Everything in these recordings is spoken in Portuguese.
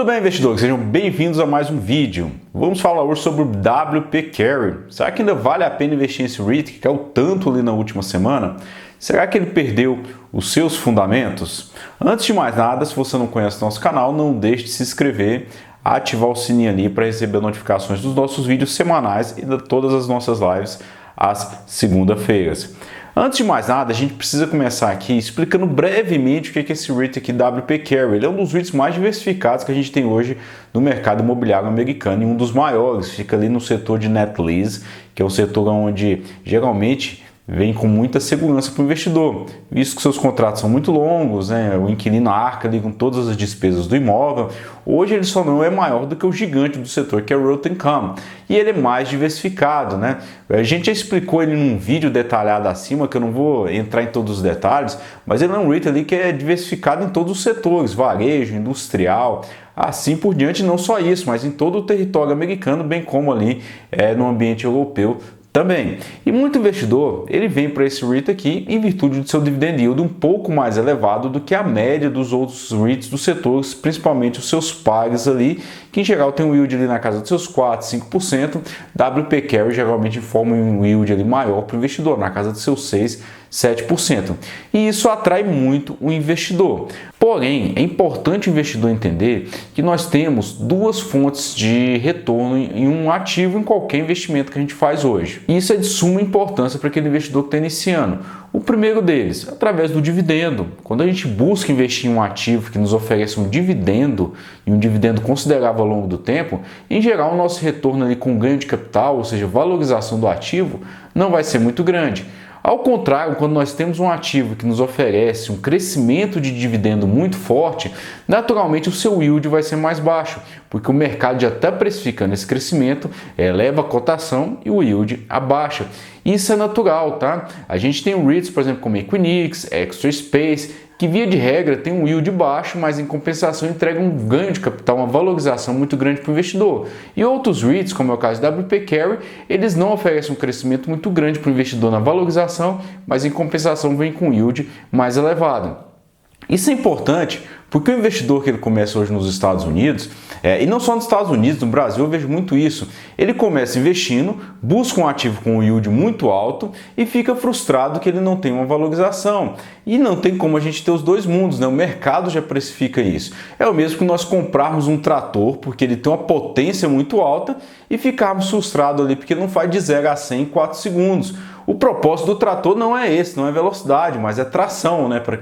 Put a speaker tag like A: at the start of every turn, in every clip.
A: Tudo bem, investidores? Sejam bem-vindos a mais um vídeo. Vamos falar hoje sobre o WP Carey. Será que ainda vale a pena investir nesse REIT que caiu tanto ali na última semana? Será que ele perdeu os seus fundamentos? Antes de mais nada, se você não conhece nosso canal, não deixe de se inscrever, ativar o sininho ali para receber notificações dos nossos vídeos semanais e de todas as nossas lives às segunda-feiras. Antes de mais nada, a gente precisa começar aqui explicando brevemente o que é esse REIT aqui, WP Carey. Ele é um dos REITs mais diversificados que a gente tem hoje no mercado imobiliário americano e um dos maiores. Fica ali no setor de net lease, que é um setor onde geralmente vem com muita segurança para o investidor, visto que seus contratos são muito longos, né? O inquilino arca ali com todas as despesas do imóvel. Hoje ele só não é maior do que o gigante do setor, que é o Realty Income, e ele é mais diversificado, né? A gente já explicou ele num vídeo detalhado acima, que eu não vou entrar em todos os detalhes, mas ele é um REIT ali que é diversificado em todos os setores, varejo, industrial, assim por diante. Não só isso, mas em todo o território americano, bem como ali no ambiente europeu também. E muito investidor, ele vem para esse REIT aqui em virtude do seu dividend yield um pouco mais elevado do que a média dos outros REITs dos setores, principalmente os seus pares ali, que em geral tem um yield ali na casa dos seus 4, 5%. WP Carey geralmente informa um yield ali maior para o investidor, na casa dos seus 6, 7%. E isso atrai muito o investidor. Porém, é importante o investidor entender que nós temos duas fontes de retorno em um ativo em qualquer investimento que a gente faz hoje. E isso é de suma importância para aquele investidor que está iniciando. O primeiro deles, através do dividendo. Quando a gente busca investir em um ativo que nos oferece um dividendo, e um dividendo considerável ao longo do tempo, em geral o nosso retorno ali com ganho de capital, ou seja, valorização do ativo, não vai ser muito grande. Ao contrário, quando nós temos um ativo que nos oferece um crescimento de dividendo muito forte, naturalmente o seu yield vai ser mais baixo, porque o mercado já está precificando esse crescimento, eleva a cotação e o yield abaixa. Isso é natural, tá? A gente tem REITs, por exemplo, como Equinix, Extra Space, que via de regra tem um yield baixo, mas em compensação entrega um ganho de capital, uma valorização muito grande para o investidor. E outros REITs, como é o caso da WP Carey, eles não oferecem um crescimento muito grande para o investidor na valorização, mas em compensação vem com um yield mais elevado. Isso é importante porque o investidor que ele começa hoje nos Estados Unidos, e não só nos Estados Unidos, no Brasil eu vejo muito isso, ele começa investindo, busca um ativo com um yield muito alto e fica frustrado que ele não tem uma valorização. E não tem como a gente ter os dois mundos, né? O mercado já precifica isso. É o mesmo que nós comprarmos um trator porque ele tem uma potência muito alta e ficarmos frustrados ali porque ele não faz de 0 a 100 em 4 segundos. O propósito do trator não é esse, não é velocidade, mas é tração, né? Para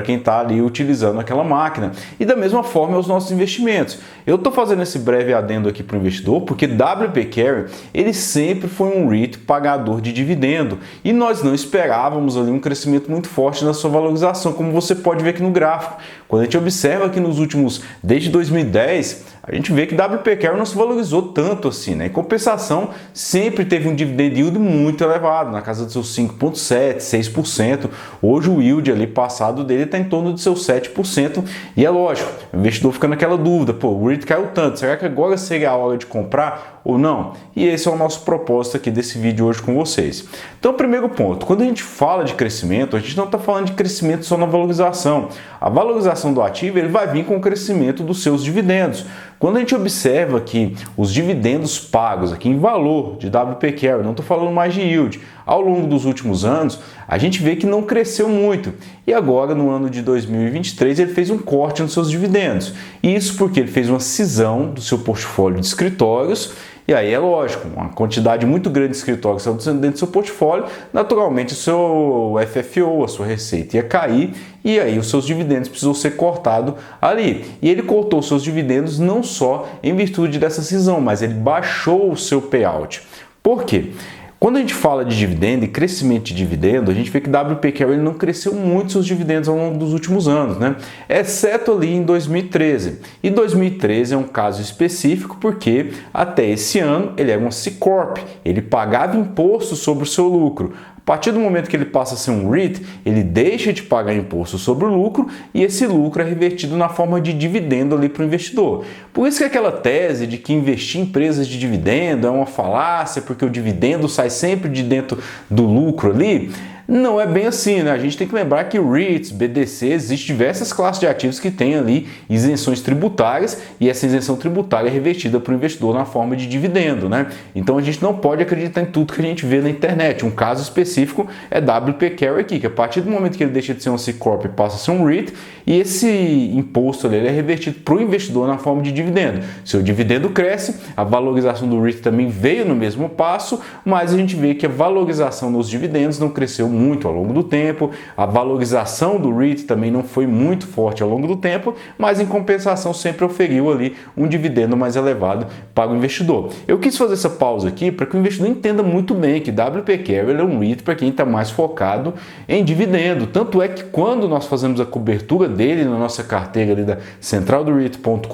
A: quem está ali utilizando aquela máquina. E da mesma forma os nossos investimentos. Eu estou fazendo esse breve adendo aqui para o investidor porque WP Carey, ele sempre foi um REIT pagador de dividendo e nós não esperávamos ali um crescimento muito forte na sua valorização, como você pode ver aqui no gráfico. Quando a gente observa que nos últimos, desde 2010, a gente vê que WP Carey não se valorizou tanto assim, né? Em compensação, sempre teve um dividend yield muito elevado, na casa dos seus 5,7%, 6%. Hoje o yield ali passado dele está em torno de seus 7%. E é lógico, o investidor fica naquela dúvida, pô, o REIT caiu tanto, será que agora seria a hora de comprar ou não? E esse é o nosso propósito aqui desse vídeo hoje com vocês. Então, primeiro ponto, quando a gente fala de crescimento, a gente não está falando de crescimento só na valorização. A valorização do ativo ele vai vir com o crescimento dos seus dividendos. Quando a gente observa que os dividendos pagos aqui em valor de WP Carey, não estou falando mais de yield, ao longo dos últimos anos, a gente vê que não cresceu muito. E agora, no ano de 2023, ele fez um corte nos seus dividendos. Isso porque ele fez uma cisão do seu portfólio de escritórios. E aí é lógico, uma quantidade muito grande de escritórios saiu dentro do seu portfólio, naturalmente o seu FFO, a sua receita ia cair e aí os seus dividendos precisam ser cortados ali. E ele cortou os seus dividendos não só em virtude dessa cisão, mas ele baixou o seu payout. Por quê? Quando a gente fala de dividendo e crescimento de dividendo, a gente vê que WP Carey não cresceu muito seus dividendos ao longo dos últimos anos, né? Exceto ali em 2013. E 2013 é um caso específico porque até esse ano ele era uma C Corp, ele pagava imposto sobre o seu lucro. A partir do momento que ele passa a ser um REIT, ele deixa de pagar imposto sobre o lucro e esse lucro é revertido na forma de dividendo ali para o investidor. Por isso que aquela tese de que investir em empresas de dividendo é uma falácia, porque o dividendo sai sempre de dentro do lucro ali, Não é bem assim, né? A gente tem que lembrar que REITs, BDC, existem diversas classes de ativos que têm ali isenções tributárias e essa isenção tributária é revertida para o investidor na forma de dividendo, né? Então a gente não pode acreditar em tudo que a gente vê na internet. Um caso específico é WP Carey aqui, que a partir do momento que ele deixa de ser um C Corp e passa a ser um REIT, e esse imposto ali, ele é revertido para o investidor na forma de dividendo. Seu dividendo cresce, a valorização do REIT também veio no mesmo passo, mas a gente vê que a valorização dos dividendos não cresceu muito ao longo do tempo, a valorização do REIT também não foi muito forte ao longo do tempo, mas em compensação sempre oferiu ali um dividendo mais elevado para o investidor. Eu quis fazer essa pausa aqui para que o investidor entenda muito bem que WP Carey é um REIT para quem está mais focado em dividendo. Tanto é que quando nós fazemos a cobertura dele na nossa carteira ali da centraldoreit.com.br,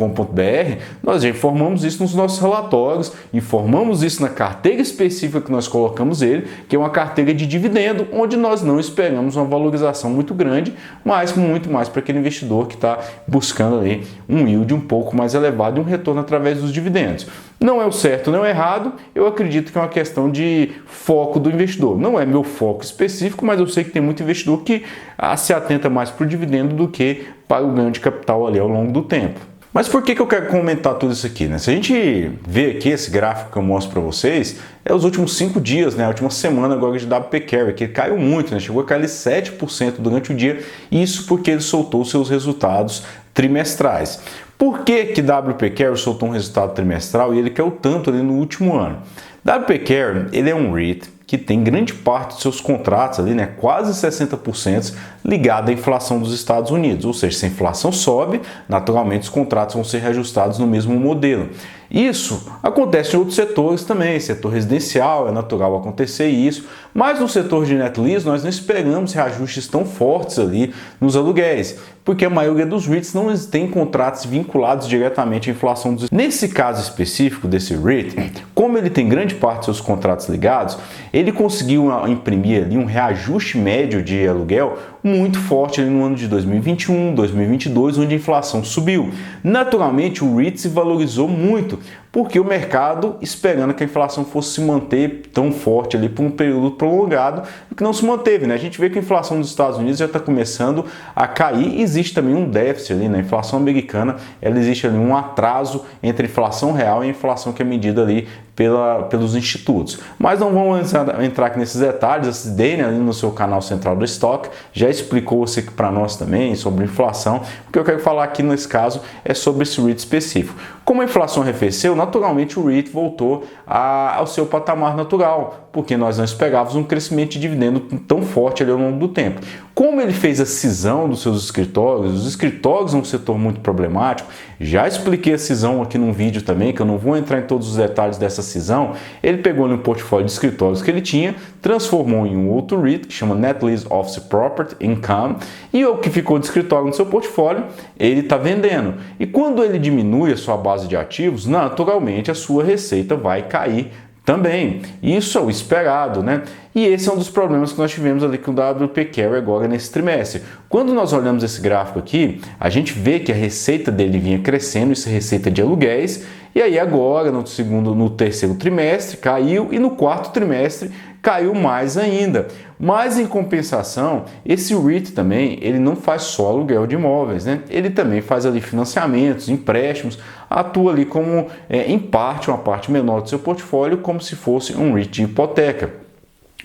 A: nós já informamos isso nos nossos relatórios, informamos isso na carteira específica que nós colocamos ele, que é uma carteira de dividendo, onde nós não esperamos uma valorização muito grande, mas muito mais para aquele investidor que está buscando ali um yield um pouco mais elevado e um retorno através dos dividendos. Não é o certo, não é o errado, eu acredito que é uma questão de foco do investidor. Não é meu foco específico, mas eu sei que tem muito investidor que se atenta mais para o dividendo do que para o ganho de capital ali ao longo do tempo. Mas por que eu quero comentar tudo isso aqui, né? Se a gente vê aqui esse gráfico que eu mostro para vocês, é os últimos 5 dias, né? A última semana agora de WP Carey, que caiu muito, né? Chegou a cair 7% durante o dia, isso porque ele soltou seus resultados trimestrais. Por que WP Carey soltou um resultado trimestral e ele caiu tanto ali no último ano? WP Carey, ele é um REIT que tem grande parte dos seus contratos ali, né, quase 60% ligado à inflação dos Estados Unidos. Ou seja, se a inflação sobe, naturalmente os contratos vão ser reajustados no mesmo modelo. Isso acontece em outros setores também, setor residencial, é natural acontecer isso, mas no setor de net lease nós não esperamos reajustes tão fortes ali nos aluguéis, porque a maioria dos REITs não tem contratos vinculados diretamente à inflação dos... Nesse caso específico desse REIT, como ele tem grande parte dos seus contratos ligados, ele conseguiu imprimir ali um reajuste médio de aluguel muito forte ali no ano de 2021, 2022, onde a inflação subiu. Naturalmente, o REIT se valorizou muito, porque o mercado esperando que a inflação fosse se manter tão forte ali por um período prolongado, que não se manteve, né? A gente vê que a inflação dos Estados Unidos já está começando a cair e existe também um déficit ali na inflação americana, ela existe ali um atraso entre a inflação real e a inflação que é medida ali pelos institutos. Mas não vamos entrar aqui nesses detalhes, a Cidene ali no seu canal Central do Stock já explicou isso aqui para nós também sobre inflação. O que eu quero falar aqui nesse caso é sobre esse REIT específico. Como a inflação arrefeceu, naturalmente o REIT voltou ao seu patamar natural, porque nós não esperávamos um crescimento de dividendo tão forte ali ao longo do tempo. Como ele fez a cisão dos seus escritórios, os escritórios são um setor muito problemático, já expliquei a cisão aqui num vídeo também, que eu não vou entrar em todos os detalhes dessa cisão. Ele pegou no portfólio de escritórios que ele tinha, transformou em um outro REIT, que chama Net Lease Office Property Income, e o que ficou de escritório no seu portfólio, ele está vendendo. E quando ele diminui a sua base de ativos, naturalmente a sua receita vai cair também. Isso é o esperado, né? E esse é um dos problemas que nós tivemos ali com o WP Carey agora nesse trimestre. Quando nós olhamos esse gráfico aqui, a gente vê que a receita dele vinha crescendo, isso é receita de aluguéis, e aí agora no terceiro trimestre caiu e no quarto trimestre caiu mais ainda. Mas em compensação, esse REIT também, ele não faz só aluguel de imóveis, né? Ele também faz ali financiamentos, empréstimos, atua ali como, em parte, uma parte menor do seu portfólio, como se fosse um REIT de hipoteca.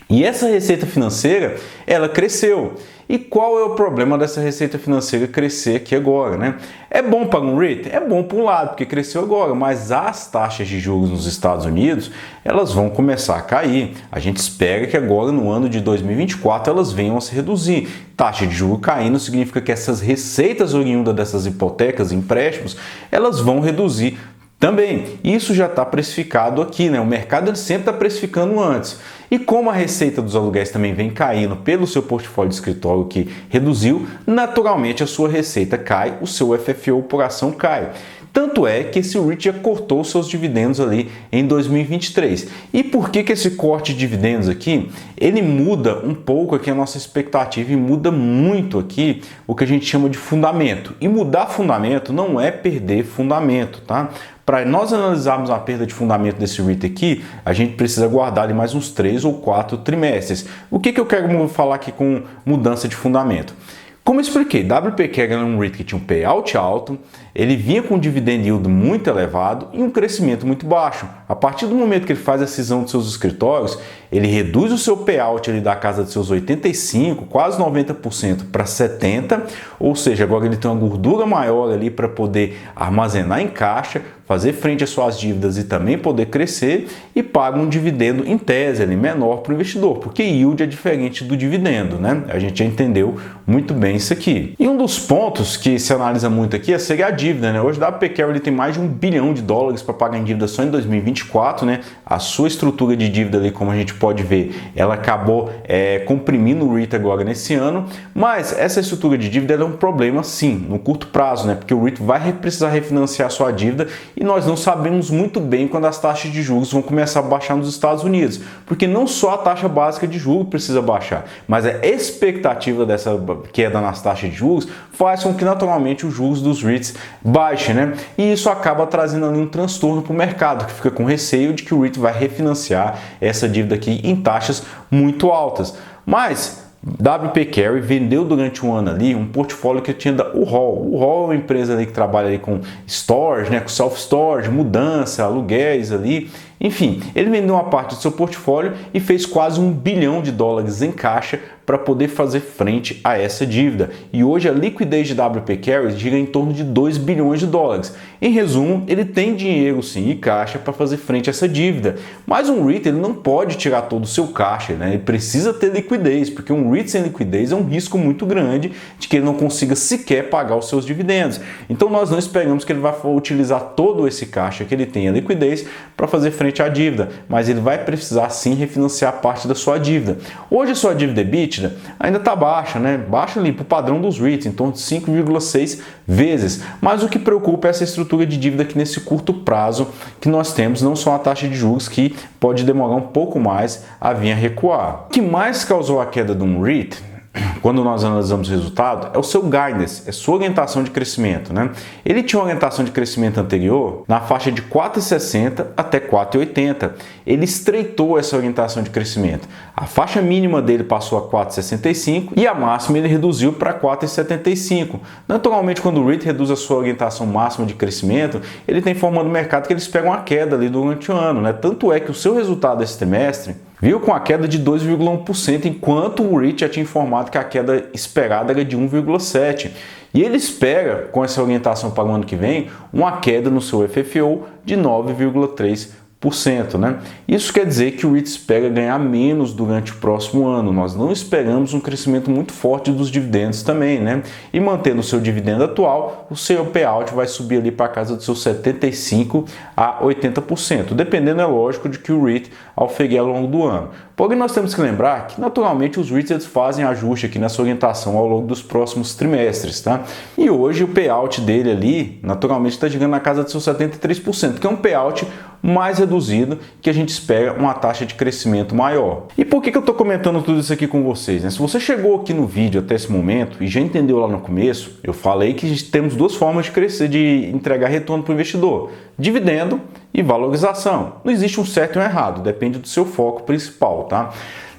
A: E essa receita financeira, ela cresceu. E qual é o problema dessa receita financeira crescer aqui agora, né? É bom para um REIT? É bom por um lado, porque cresceu agora, mas as taxas de juros nos Estados Unidos, elas vão começar a cair. A gente espera que agora, no ano de 2024, elas venham a se reduzir. Taxa de juros caindo significa que essas receitas oriundas dessas hipotecas e empréstimos, elas vão reduzir também. Isso já está precificado aqui, né? O mercado ele sempre está precificando antes. E como a receita dos aluguéis também vem caindo pelo seu portfólio de escritório que reduziu, naturalmente a sua receita cai, o seu FFO por ação cai. Tanto é que esse REIT já cortou seus dividendos ali em 2023. E por que esse corte de dividendos aqui, ele muda um pouco aqui a nossa expectativa e muda muito aqui o que a gente chama de fundamento. E mudar fundamento não é perder fundamento, tá? Para nós analisarmos a perda de fundamento desse REIT aqui, a gente precisa guardar ali mais uns 3 ou 4 trimestres. O que eu quero falar aqui com mudança de fundamento? Como eu expliquei, WP Carey era um REIT que tinha um payout alto, ele vinha com um dividend yield muito elevado e um crescimento muito baixo. A partir do momento que ele faz a cisão dos seus escritórios, ele reduz o seu payout ali da casa de seus 85%, quase 90% para 70%, ou seja, agora ele tem uma gordura maior ali para poder armazenar em caixa, fazer frente às suas dívidas e também poder crescer, e paga um dividendo em tese ali, menor para o investidor, porque yield é diferente do dividendo, né? A gente já entendeu muito bem isso aqui. E um dos pontos que se analisa muito aqui seria a dívida, né? Hoje a WP Carey tem mais de $1 bilhão para pagar em dívida só em 2024, né? A sua estrutura de dívida ali, como a gente pode ver, ela acabou comprimindo o REIT agora nesse ano, mas essa estrutura de dívida é um problema sim, no curto prazo, né? Porque o REIT vai precisar refinanciar sua dívida e nós não sabemos muito bem quando as taxas de juros vão começar a baixar nos Estados Unidos, porque não só a taxa básica de juros precisa baixar, mas a expectativa dessa queda nas taxas de juros faz com que naturalmente os juros dos REITs baixem, né? E isso acaba trazendo ali um transtorno para o mercado, que fica com receio de que o REIT vai refinanciar essa dívida aqui em taxas muito altas. Mas WP Carey vendeu durante um ano ali um portfólio que tinha da U-Haul. O U-Haul é uma empresa ali que trabalha ali com storage, né, com self-storage, mudança, aluguéis ali. Enfim, ele vendeu uma parte do seu portfólio e fez quase $1 bilhão em caixa para poder fazer frente a essa dívida. E hoje a liquidez de WP Carey gira em torno de $2 bilhões. Em resumo, ele tem dinheiro sim e caixa para fazer frente a essa dívida. Mas um REIT ele não pode tirar todo o seu caixa, né? Ele precisa ter liquidez, porque um REIT sem liquidez é um risco muito grande de que ele não consiga sequer pagar os seus dividendos. Então nós não esperamos que ele vá utilizar todo esse caixa que ele tenha liquidez para fazer frente à dívida, mas ele vai precisar sim refinanciar parte da sua dívida. Hoje a sua dívida EBITDA ainda está baixa, né? Baixa ali para o padrão dos REITs, em torno de 5,6 vezes. Mas o que preocupa é essa estrutura de dívida aqui nesse curto prazo que nós temos, não só a taxa de juros que pode demorar um pouco mais a vir a recuar. O que mais causou a queda de um REIT, quando nós analisamos o resultado, é o seu guidance, é sua orientação de crescimento, né? Ele tinha uma orientação de crescimento anterior na faixa de 4,60 até 4,80. Ele estreitou essa orientação de crescimento. A faixa mínima dele passou a 4,65 e a máxima ele reduziu para 4,75. Naturalmente, quando o REIT reduz a sua orientação máxima de crescimento, ele está informando o mercado que eles pegam uma queda ali durante o ano, né? Tanto é que o seu resultado desse trimestre viu com a queda de 2,1%, enquanto o REIT já tinha informado que a queda esperada era de 1,7%. E ele espera, com essa orientação para o ano que vem, uma queda no seu FFO de 9,3%. Né? Isso quer dizer que o REIT espera ganhar menos durante o próximo ano. Nós não esperamos um crescimento muito forte dos dividendos também, né? E mantendo o seu dividendo atual, o seu payout vai subir ali para casa dos seus 75% a 80%, dependendo, é lógico, de que o REIT ofegue ao longo do ano. Porém, nós temos que lembrar que, naturalmente, os REITs eles fazem ajuste aqui nessa orientação ao longo dos próximos trimestres, tá? E hoje o payout dele ali, naturalmente, está chegando na casa de seus 73%, que é um payout mais reduzido, que a gente espera uma taxa de crescimento maior. E por que eu estou comentando tudo isso aqui com vocês, né? Se você chegou aqui no vídeo até esse momento e já entendeu lá no começo, eu falei que temos duas formas de crescer, de entregar retorno para o investidor: dividendo e valorização. Não existe um certo e um errado, depende do seu foco principal, tá?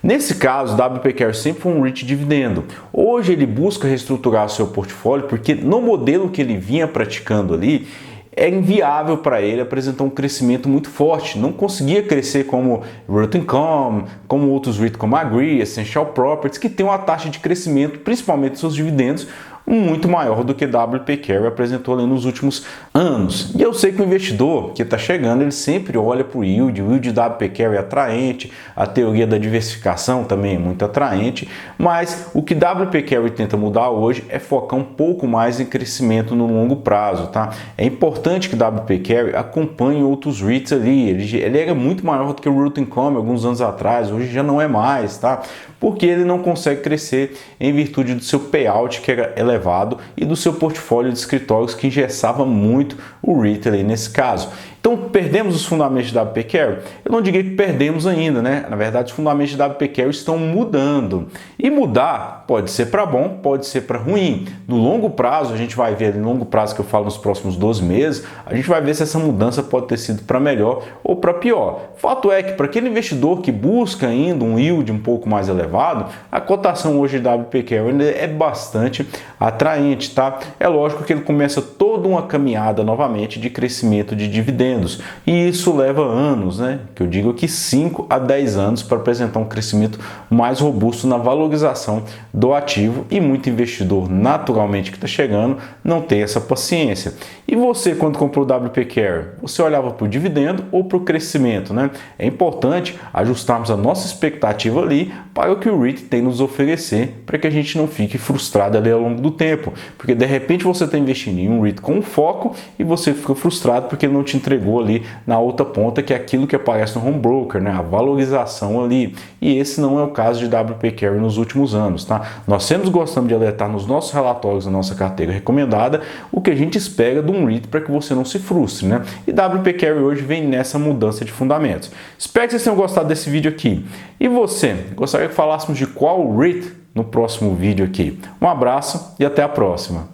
A: Nesse caso, o WP Carey sempre foi um REIT dividendo. Hoje ele busca reestruturar o seu portfólio porque no modelo que ele vinha praticando ali, é inviável para ele apresentar um crescimento muito forte. Não conseguia crescer como Realty Income, como outros REITs como Agree, Essential Properties, que tem uma taxa de crescimento, principalmente seus dividendos, muito maior do que WP Carey apresentou ali nos últimos anos. E eu sei que o investidor que está chegando, ele sempre olha para o yield WP Carey é atraente, a teoria da diversificação também é muito atraente, mas o que WP Carey tenta mudar hoje é focar um pouco mais em crescimento no longo prazo, tá? É importante que WP Carey acompanhe outros REITs ali, ele era muito maior do que o Realty Income alguns anos atrás, hoje já não é mais, tá? Porque ele não consegue crescer em virtude do seu payout que era elevado elevado e do seu portfólio de escritórios que engessava muito o retail aí nesse caso. Então, perdemos os fundamentos de WP Carey? Eu não diria que perdemos ainda, né? Na verdade, os fundamentos de WP Carey estão mudando. E mudar pode ser para bom, pode ser para ruim. No longo prazo, a gente vai ver, no longo prazo que eu falo nos próximos 12 meses, a gente vai ver se essa mudança pode ter sido para melhor ou para pior. Fato é que para aquele investidor que busca ainda um yield um pouco mais elevado, a cotação hoje de WP Carey ainda é bastante atraente, tá? É lógico que ele começa toda uma caminhada novamente de crescimento de dividendos. E isso leva anos, né? Que eu digo que 5 a 10 anos para apresentar um crescimento mais robusto na valorização do ativo e muito investidor, naturalmente, que está chegando, não tem essa paciência. E você, quando comprou o WP Carey, você olhava para o dividendo ou para o crescimento, né? É importante ajustarmos a nossa expectativa ali para o que o REIT tem nos oferecer, para que a gente não fique frustrado ali ao longo do tempo, porque de repente você está investindo em um REIT com foco e você fica frustrado porque ele não te entregou ali na outra ponta, que é aquilo que aparece no home broker, né? A valorização ali. E esse não é o caso de WP Carey nos últimos anos, tá? Nós sempre gostamos de alertar nos nossos relatórios da nossa carteira recomendada o que a gente espera de um REIT para que você não se frustre, né? E WP Carey hoje vem nessa mudança de fundamentos. Espero que vocês tenham gostado desse vídeo aqui. E você, gostaria que falássemos de qual REIT no próximo vídeo aqui? Um abraço e até a próxima.